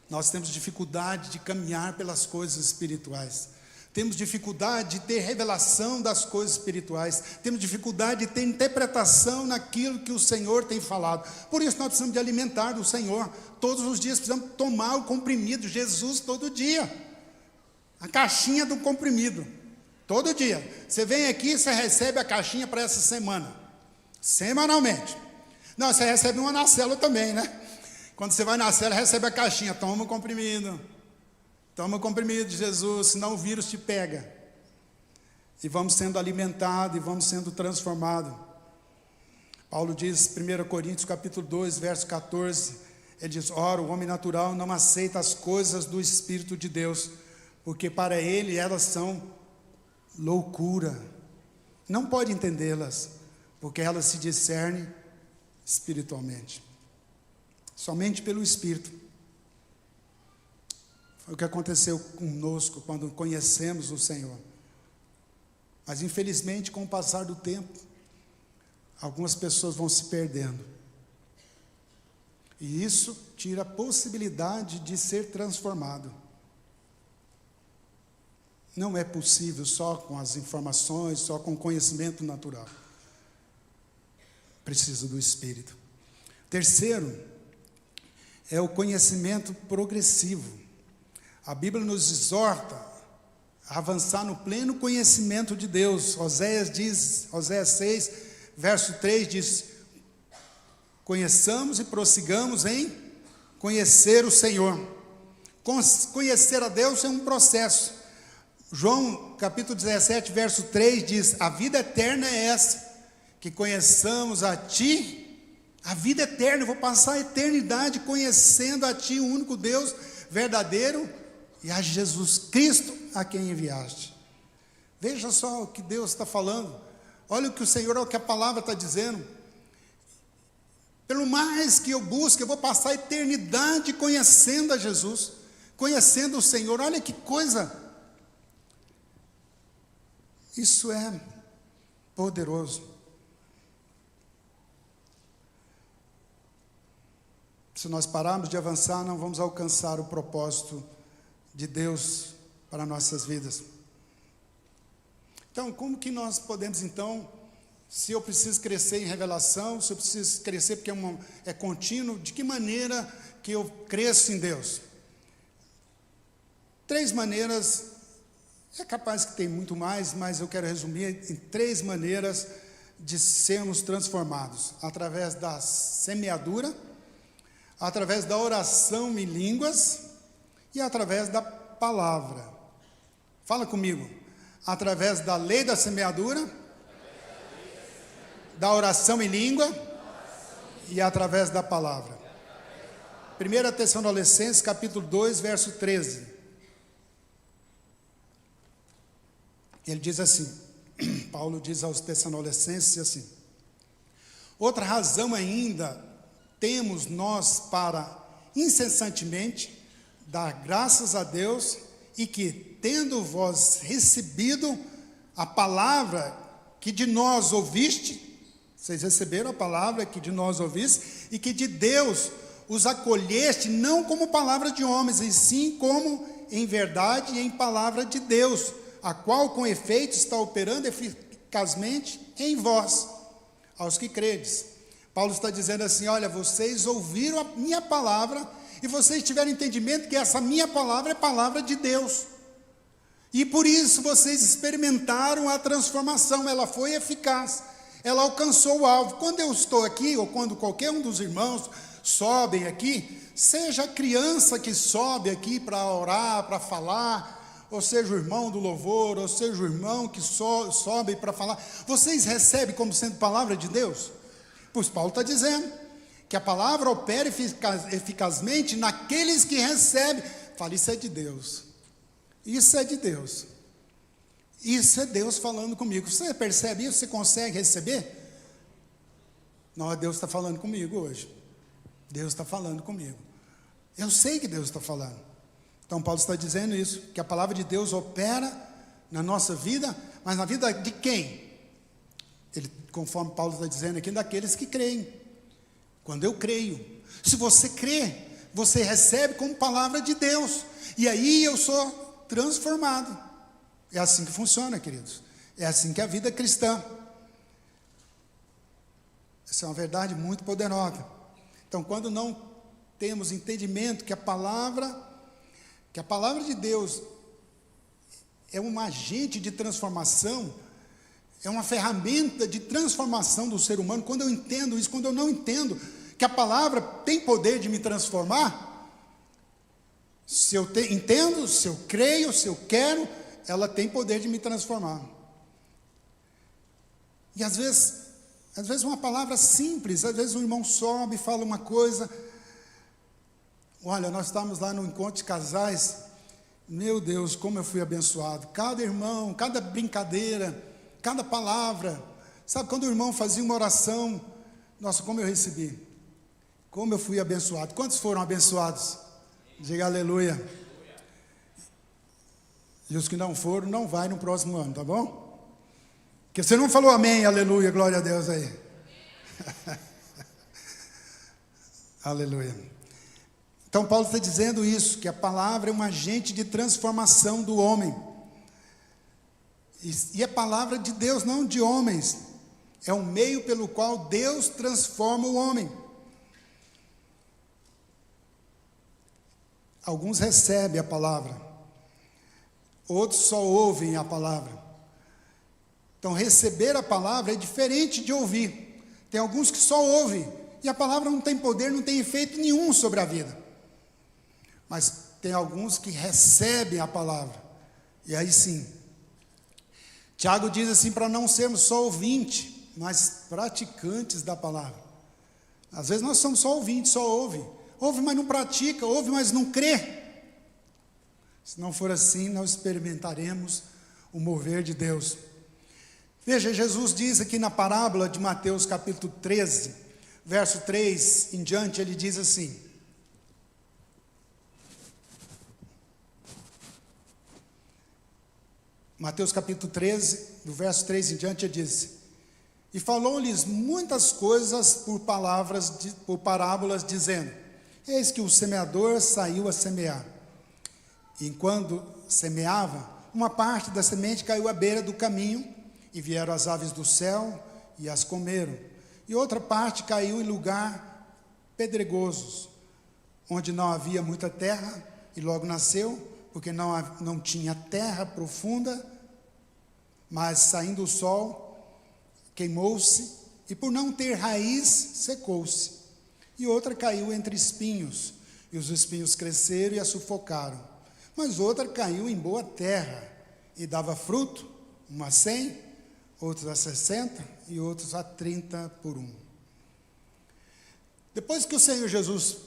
Nós temos dificuldade de caminhar pelas coisas espirituais. Temos dificuldade de ter revelação das coisas espirituais. Temos dificuldade de ter interpretação naquilo que o Senhor tem falado. Por isso nós precisamos de alimentar do Senhor. Todos os dias precisamos tomar o comprimido. Jesus todo dia. A caixinha do comprimido. Todo dia. Você vem aqui e você recebe a caixinha para essa semana. Semanalmente. Não, você recebe uma na célula também, né? Quando você vai na célula, recebe a caixinha. Toma o comprimido. Toma o comprimido de Jesus, senão o vírus te pega. E vamos sendo alimentados e vamos sendo transformados. Paulo diz, 1 Coríntios capítulo 2, verso 14, ele diz: ora, o homem natural não aceita as coisas do Espírito de Deus, porque para ele elas são loucura. Não pode entendê-las, porque elas se discernem espiritualmente. Somente pelo Espírito. Foi o que aconteceu conosco quando conhecemos o Senhor. Mas infelizmente, com o passar do tempo, algumas pessoas vão se perdendo. E isso tira a possibilidade de ser transformado. Não é possível só com as informações, só com o conhecimento natural. Precisa do Espírito. Terceiro, é o conhecimento progressivo. A Bíblia nos exorta a avançar no pleno conhecimento de Deus. Oséias 6, verso 3 diz: conheçamos e prossigamos em conhecer o Senhor. Conhecer a Deus é um processo. João capítulo 17, verso 3 diz: a vida eterna é essa, que conheçamos a Ti. A vida eterna, eu vou passar a eternidade conhecendo a Ti, o único Deus verdadeiro, e a Jesus Cristo a quem enviaste. Veja só o que Deus está falando. Olha o que o Senhor, o que a palavra está dizendo. Pelo mais que eu busque, eu vou passar a eternidade conhecendo a Jesus, conhecendo o Senhor. Olha que coisa. Isso é poderoso. Se nós pararmos de avançar, não vamos alcançar o propósito de Deus para nossas vidas. Então, como que nós podemos, então, se eu preciso crescer em revelação, se eu preciso crescer porque é contínuo, de que maneira que eu cresço em Deus? 3 maneiras, é capaz que tem muito mais, mas eu quero resumir em 3 maneiras de sermos transformados? Através da semeadura, através da oração em línguas e através da palavra. Fala comigo. Através da lei da semeadura, da oração em língua e através da palavra. 1 Tessalonicenses capítulo 2, verso 13. Ele diz assim, Paulo diz aos Tessalonicenses assim: outra razão ainda temos nós para incessantemente dar graças a Deus, e que, tendo vós recebido a palavra que de nós ouviste, vocês receberam a palavra que de nós ouviste, e que de Deus os acolheste, não como palavra de homens, e sim como em verdade e em palavra de Deus, a qual com efeito está operando eficazmente em vós, aos que credes. Paulo está dizendo assim: olha, vocês ouviram a minha palavra, e vocês tiveram entendimento que essa minha palavra é palavra de Deus, e por isso vocês experimentaram a transformação, ela foi eficaz, ela alcançou o alvo. Quando eu estou aqui, ou quando qualquer um dos irmãos sobem aqui, seja a criança que sobe aqui para orar, para falar, ou seja o irmão do louvor, ou seja o irmão que sobe para falar, vocês recebem como sendo palavra de Deus? Pois Paulo está dizendo que a palavra opera eficazmente naqueles que recebem. Fala, isso é de Deus, isso é de Deus, isso é Deus falando comigo. Você percebe isso? Você consegue receber? Não, Deus está falando comigo hoje, Deus está falando comigo, eu sei que Deus está falando. Então Paulo está dizendo isso, que a palavra de Deus opera na nossa vida, mas na vida de quem? Ele, conforme Paulo está dizendo aqui, daqueles que creem. Quando eu creio, se você crê, você recebe como palavra de Deus, e aí eu sou transformado. É assim que funciona, queridos, é assim que é a vida cristã. Essa é uma verdade muito poderosa. Então, quando não temos entendimento que a palavra de Deus é um agente de transformação, é uma ferramenta de transformação do ser humano, quando eu entendo isso, quando eu não entendo que a palavra tem poder de me transformar, se eu entendo, se eu creio, se eu quero, ela tem poder de me transformar. E às vezes uma palavra simples, às vezes um irmão sobe e fala uma coisa. Olha, nós estávamos lá no encontro de casais, meu Deus, como eu fui abençoado. Cada irmão, cada brincadeira, cada palavra. Sabe, quando o irmão fazia uma oração, nossa, como eu recebi, como eu fui abençoado. Quantos foram abençoados? Diga aleluia. E os que não foram, não vai no próximo ano, tá bom? Porque você não falou amém, aleluia, glória a Deus aí. Aleluia. Então Paulo está dizendo isso, que a palavra é um agente de transformação do homem. E é palavra de Deus, não de homens. É um meio pelo qual Deus transforma o homem. Alguns recebem a palavra, outros só ouvem a palavra. Então, receber a palavra é diferente de ouvir. Tem alguns que só ouvem, e a palavra não tem poder, não tem efeito nenhum sobre a vida. Mas tem alguns que recebem a palavra, e aí sim. Tiago diz assim, para não sermos só ouvintes, mas praticantes da palavra. Às vezes nós somos só ouvintes, só ouve, mas não pratica, ouve, mas não crê. Se não for assim, nós experimentaremos o mover de Deus. Veja, Jesus diz aqui na parábola de Mateus capítulo 13, verso 3 em diante, ele diz assim: Mateus capítulo 13, do verso 3 em diante, ele diz: e falou-lhes muitas coisas por parábolas, dizendo: eis que o semeador saiu a semear. E enquanto semeava, uma parte da semente caiu à beira do caminho, e vieram as aves do céu e as comeram. E outra parte caiu em lugar pedregosos, onde não havia muita terra, e logo nasceu, porque não tinha terra profunda, mas saindo o sol, queimou-se, e por não ter raiz, secou-se. E outra caiu entre espinhos, e os espinhos cresceram e a sufocaram. Mas outra caiu em boa terra, e dava fruto, uma a 100, outros a 60, e outros a 30 por um. Depois que o Senhor Jesus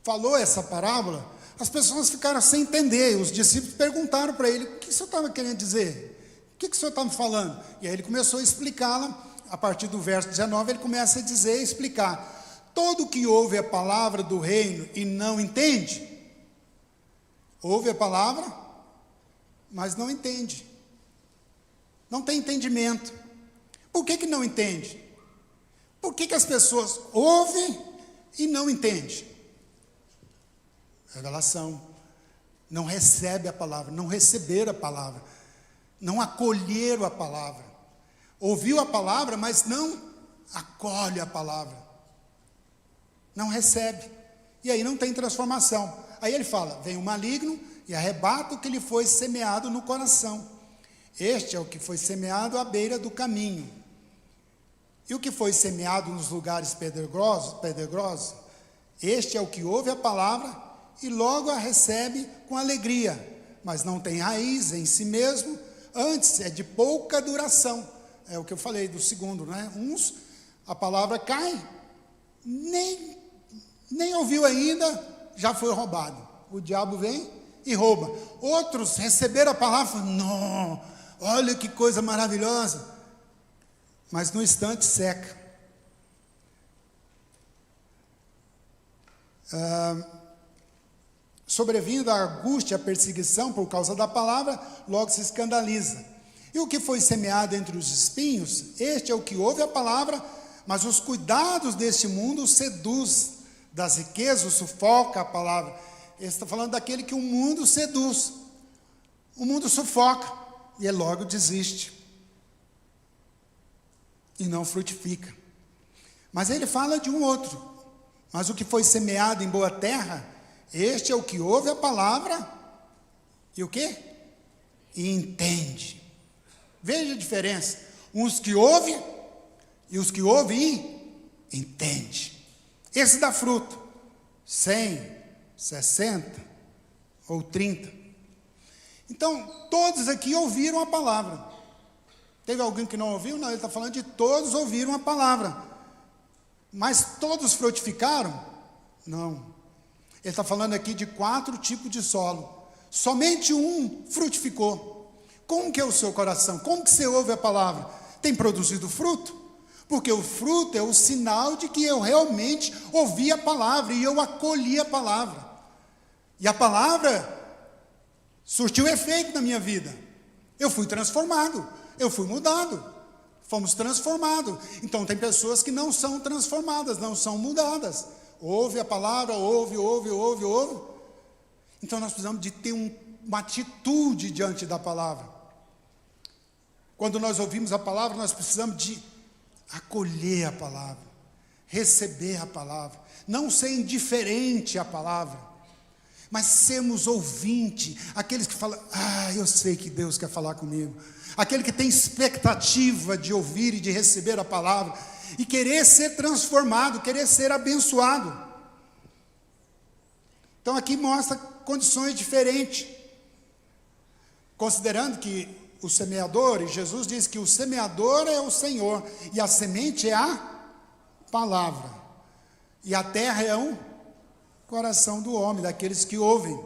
falou essa parábola, as pessoas ficaram sem entender. Os discípulos perguntaram para ele: o que o senhor estava querendo dizer? O que o senhor estava falando? E aí ele começou a explicá-la. A partir do verso 19, ele começa a dizer, explicar: todo que ouve a palavra do reino e não entende, ouve a palavra, mas não entende. Não tem entendimento. Por que não entende? Por que as pessoas ouvem e não entendem? Revelação. Não recebe a palavra, não receberam a palavra, não acolheram a palavra. Ouviu a palavra, mas não acolhe a palavra. Não recebe. E aí não tem transformação. Aí ele fala: vem o maligno e arrebata o que lhe foi semeado no coração. Este é o que foi semeado à beira do caminho. E o que foi semeado nos lugares pedregosos, este é o que ouve a palavra e logo a recebe com alegria, mas não tem raiz em si mesmo, antes é de pouca duração. É o que eu falei do segundo, né? Uns, a palavra cai, nem ouviu ainda, já foi roubado. O diabo vem e rouba. Outros receberam a palavra e falam: não, olha que coisa maravilhosa. Mas no instante seca. Sobrevindo a angústia, a perseguição por causa da palavra, logo se escandaliza. E o que foi semeado entre os espinhos, este é o que ouve a palavra, mas os cuidados deste mundo seduz, das riquezas sufoca a palavra. Ele está falando daquele que o mundo seduz, o mundo sufoca, e ele logo desiste. E não frutifica. Mas ele fala de um outro. Mas o que foi semeado em boa terra, este é o que ouve a palavra, e o quê? E entende. Veja a diferença. Uns que ouvem, e os que ouvem e entendem. Esse dá fruto. 100, 60 ou 30. Então, todos aqui ouviram a palavra. Teve alguém que não ouviu? Não, ele está falando de todos ouviram a palavra. Mas todos frutificaram? Não. Ele está falando aqui de 4 tipos de solo. Somente um frutificou. Como que é o seu coração? Como que você ouve a palavra? Tem produzido fruto? Porque o fruto é o sinal de que eu realmente ouvi a palavra e eu acolhi a palavra. E a palavra surtiu efeito na minha vida. Eu fui transformado. Eu fui mudado, fomos transformados. Então tem pessoas que não são transformadas, não são mudadas. Ouve a palavra, ouve. Então nós precisamos de ter uma atitude diante da palavra. Quando nós ouvimos a palavra, nós precisamos de acolher a palavra, receber a palavra, não ser indiferente à palavra, mas sermos ouvinte, aqueles que falam: eu sei que Deus quer falar comigo. Aquele que tem expectativa de ouvir e de receber a palavra, e querer ser transformado, querer ser abençoado. Então aqui mostra condições diferentes, considerando que o semeador, e Jesus diz que o semeador é o Senhor, e a semente é a palavra, e a terra é o coração do homem, daqueles que ouvem.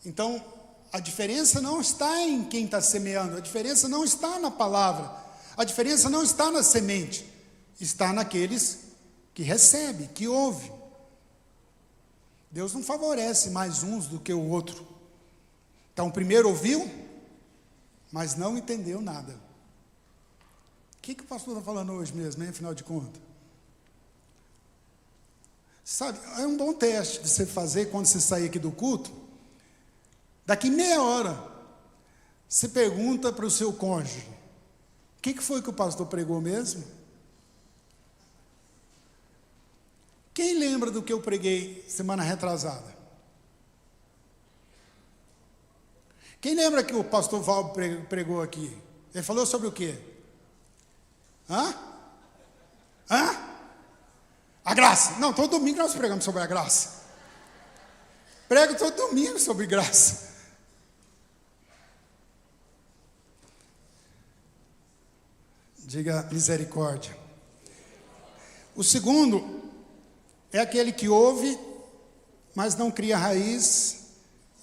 Então, a diferença não está em quem está semeando, a diferença não está na palavra, a diferença não está na semente, está naqueles que recebem, que ouvem. Deus não favorece mais uns do que o outro. Então, o primeiro ouviu, mas não entendeu nada. O que o pastor está falando hoje mesmo, hein, afinal de contas? Sabe, é um bom teste de você fazer quando você sair aqui do culto. Daqui meia hora, você pergunta para o seu cônjuge: o que foi que o pastor pregou mesmo? Quem lembra do que eu preguei semana retrasada? Quem lembra que o pastor Val pregou aqui? Ele falou sobre o quê? Hã? A graça. Não, todo domingo nós pregamos sobre a graça. Prego todo domingo sobre graça. Diga misericórdia. O segundo é aquele que ouve, mas não cria raiz,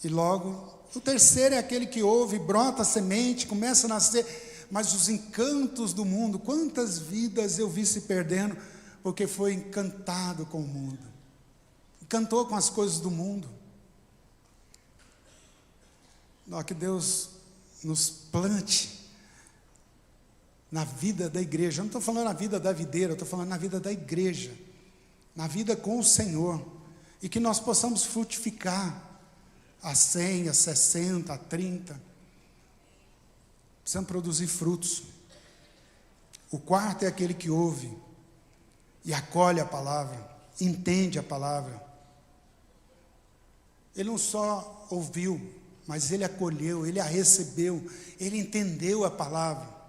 e logo. O terceiro é aquele que ouve, brota a semente, começa a nascer, mas os encantos do mundo, quantas vidas eu vi se perdendo, porque foi encantado com o mundo, encantou com as coisas do mundo. Que Deus nos plante na vida da igreja. Eu não estou falando na vida da videira, eu estou falando na vida da igreja, na vida com o Senhor, e que nós possamos frutificar a 100, a 60, a 30, precisamos produzir frutos. O quarto é aquele que ouve e acolhe a palavra, entende a palavra. Ele não só ouviu, mas ele acolheu, ele a recebeu, ele entendeu a palavra.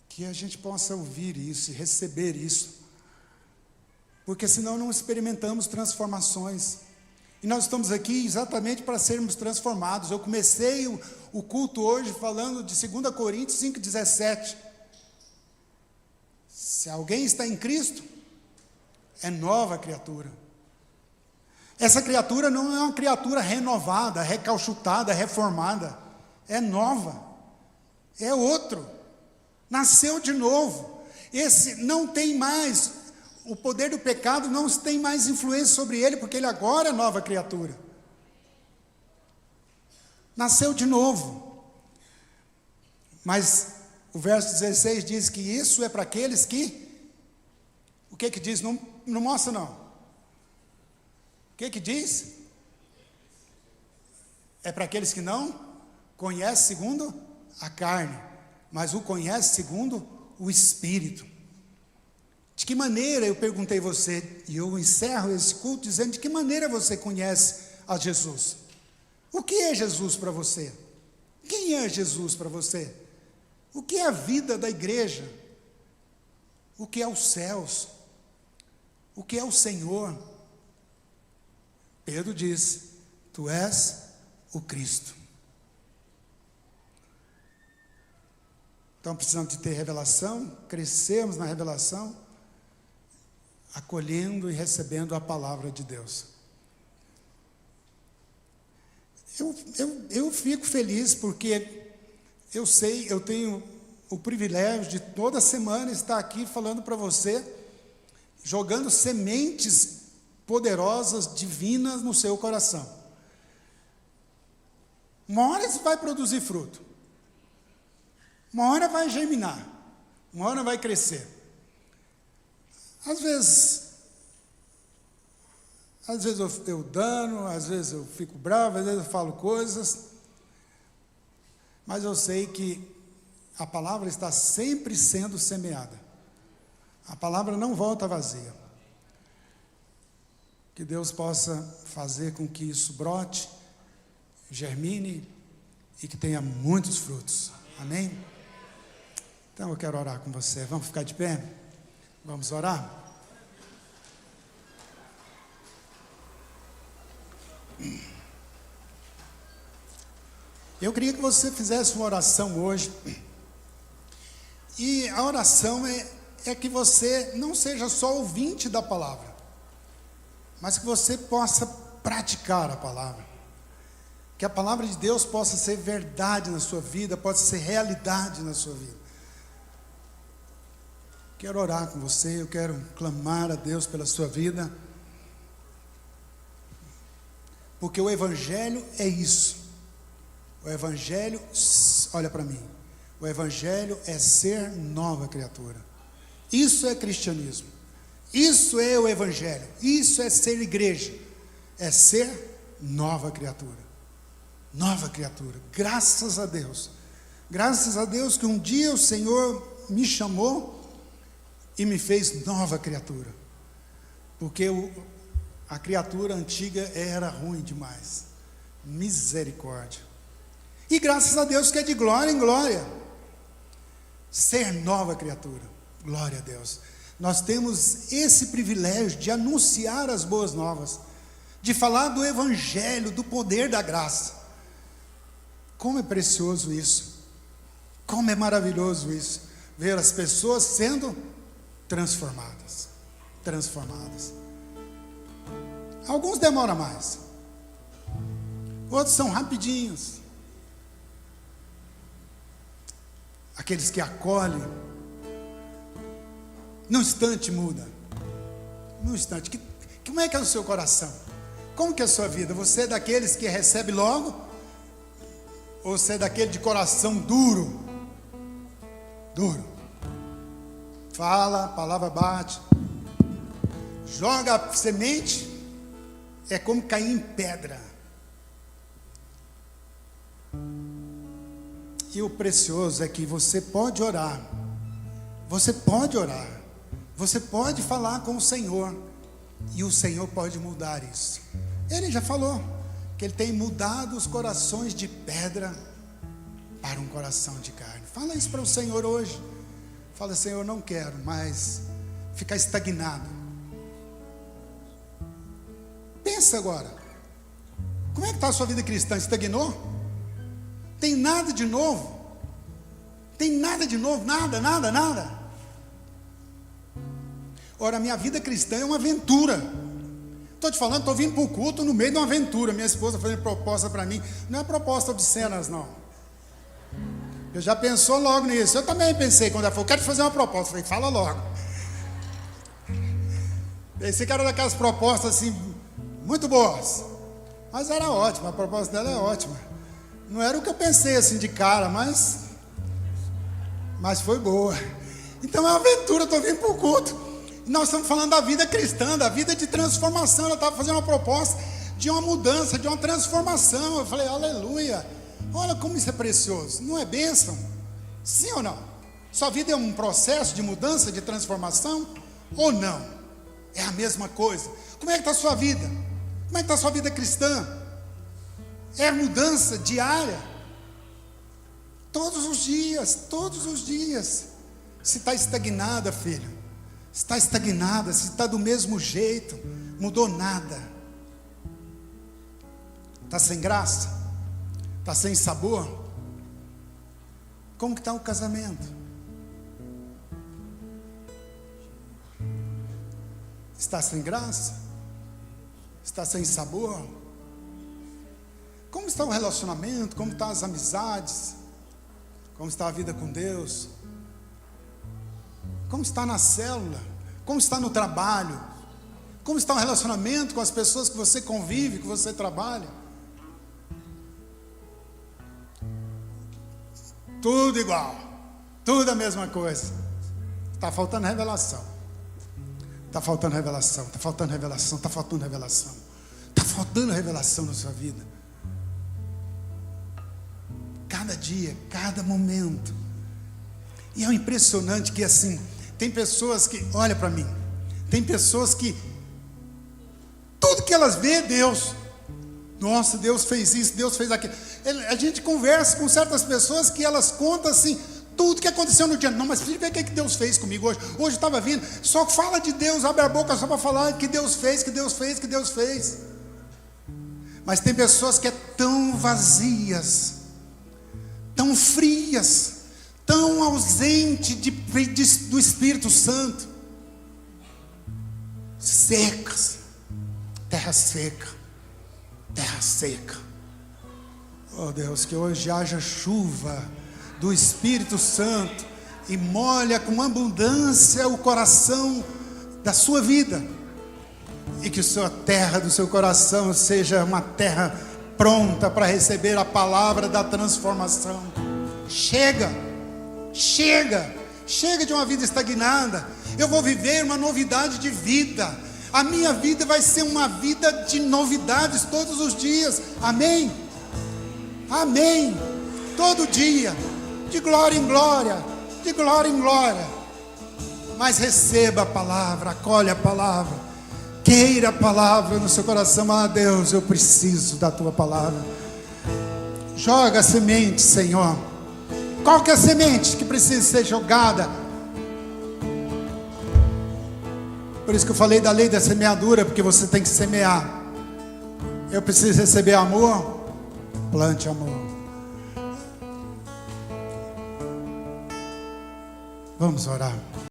Que a gente possa ouvir isso e receber isso, porque senão não experimentamos transformações, e nós estamos aqui exatamente para sermos transformados. Eu comecei o culto hoje falando de 2 Coríntios 5,17, se alguém está em Cristo, é nova criatura. Essa criatura não é uma criatura renovada, recalchutada, reformada, é nova, é outro. Nasceu de novo. Esse não tem mais, o poder do pecado não tem mais influência sobre ele, porque ele agora é nova criatura. Nasceu de novo. Mas o verso 16 diz que isso é para aqueles que, o que diz? Não mostra não. O que diz? É para aqueles que não conhecem segundo a carne, mas o conhece segundo o Espírito. De que maneira, eu perguntei você, e eu encerro esse culto dizendo, de que maneira você conhece a Jesus? O que é Jesus para você? Quem é Jesus para você? O que é a vida da igreja? O que é os céus? O que é o Senhor? Pedro diz, tu és o Cristo. Então precisamos de ter revelação, crescermos na revelação, acolhendo e recebendo a palavra de Deus. Eu fico feliz porque eu sei, eu tenho o privilégio de toda semana estar aqui falando para você, jogando sementes poderosas, divinas no seu coração. Uma hora isso vai produzir fruto. Uma hora vai germinar, uma hora vai crescer. Às vezes eu dano, às vezes eu fico bravo, às vezes eu falo coisas, mas eu sei que a palavra está sempre sendo semeada. A palavra não volta vazia. Que Deus possa fazer com que isso brote, germine e que tenha muitos frutos. Amém? Então eu quero orar com você. Vamos ficar de pé? Vamos orar? Eu queria que você fizesse uma oração hoje. E a oração é que você não seja só ouvinte da palavra, mas que você possa praticar a palavra. Que a palavra de Deus possa ser verdade na sua vida, possa ser realidade na sua vida. Quero orar com você, eu quero clamar a Deus pela sua vida, porque o Evangelho é isso. O Evangelho, olha para mim, o Evangelho é ser nova criatura. Isso é cristianismo, isso é o Evangelho, isso é ser igreja, é ser nova criatura. Nova criatura, graças a Deus que um dia o Senhor me chamou e me fez nova criatura, porque A criatura antiga era ruim demais. Misericórdia. E graças a Deus que é de glória em glória. Ser nova criatura. Glória a Deus. Nós temos esse privilégio de anunciar as boas novas, de falar do evangelho, do poder da graça. Como é precioso isso. Como é maravilhoso isso. Ver as pessoas sendo transformadas. Transformadas. Alguns demoram mais. Outros são rapidinhos. Aqueles que acolhem, num instante muda. Num instante. Como é que é o seu coração? Como que é a sua vida? Você é daqueles que recebe logo? Ou você é daquele de coração duro? Duro. Fala, a palavra bate. Joga a semente, é como cair em pedra. E o precioso é que você pode orar. Você pode orar. Você pode falar com o Senhor. E o Senhor pode mudar isso. Ele já falou que Ele tem mudado os corações de pedra para um coração de carne. Fala isso para o Senhor hoje. Fala, Senhor, não quero mais ficar estagnado. Pensa agora. Como é que está a sua vida cristã? Estagnou? Tem nada de novo? Tem nada de novo? Nada. Ora, minha vida cristã é uma aventura. Estou te falando, estou vindo para o culto no meio de uma aventura. Minha esposa fazendo proposta para mim. Não é proposta obscenas, não. Eu já pensou logo nisso. Eu também pensei quando ela falou, quero te fazer uma proposta. Eu falei, fala logo. Pensei que era daquelas propostas assim, muito boas. Mas era ótima, a proposta dela é ótima. Não era o que eu pensei assim de cara, mas foi boa. Então é uma aventura, estou vindo para o culto. E nós estamos falando da vida cristã, da vida de transformação. Ela estava fazendo uma proposta de uma mudança, de uma transformação. Eu falei, aleluia. Olha como isso é precioso. Não é bênção? Sim ou não? Sua vida é um processo de mudança, de transformação? Ou não? É a mesma coisa. Como é que está a sua vida? Como é que está a sua vida cristã? É mudança diária. Todos os dias. Se está estagnada, filho, se está estagnada, se está do mesmo jeito, mudou nada. Está sem graça? Está sem sabor? Como que está o casamento? Está sem graça? Está sem sabor? Como está o relacionamento? Como estão as amizades? Como está a vida com Deus? Como está na célula? Como está no trabalho? Como está o relacionamento com as pessoas que você convive, que você trabalha? Tudo igual, tudo a mesma coisa. Está faltando revelação. Está faltando revelação, está faltando revelação, está faltando revelação. Está faltando revelação na sua vida. Cada dia, cada momento. E é impressionante que assim, tem pessoas que, olha para mim, tem pessoas que tudo que elas vê é Deus. Nossa, Deus fez isso, Deus fez aquilo. A gente conversa com certas pessoas que elas contam assim, tudo que aconteceu no dia. Não, mas filho, vê o que Deus fez comigo hoje. Hoje estava vindo, só fala de Deus, abre a boca só para falar que Deus fez, que Deus fez, que Deus fez. Mas tem pessoas que é tão vazias, tão frias, tão ausente do Espírito Santo, secas, terra seca. Terra seca. Oh Deus, que hoje haja chuva do Espírito Santo e molha com abundância o coração da sua vida, e que a terra do seu coração seja uma terra pronta para receber a palavra da transformação. Chega de uma vida estagnada. Eu vou viver uma novidade de vida. A minha vida vai ser uma vida de novidades todos os dias. Amém? Amém. Todo dia, de glória em glória, de glória em glória. Mas receba a palavra, acolhe a palavra. queira a palavra no seu coração. Ah, Deus, eu preciso da tua palavra. Joga a semente, Senhor. Qual que é a semente que precisa ser jogada? Por isso que eu falei da lei da semeadura, porque você tem que semear. Eu preciso receber amor. Plante amor. Vamos orar.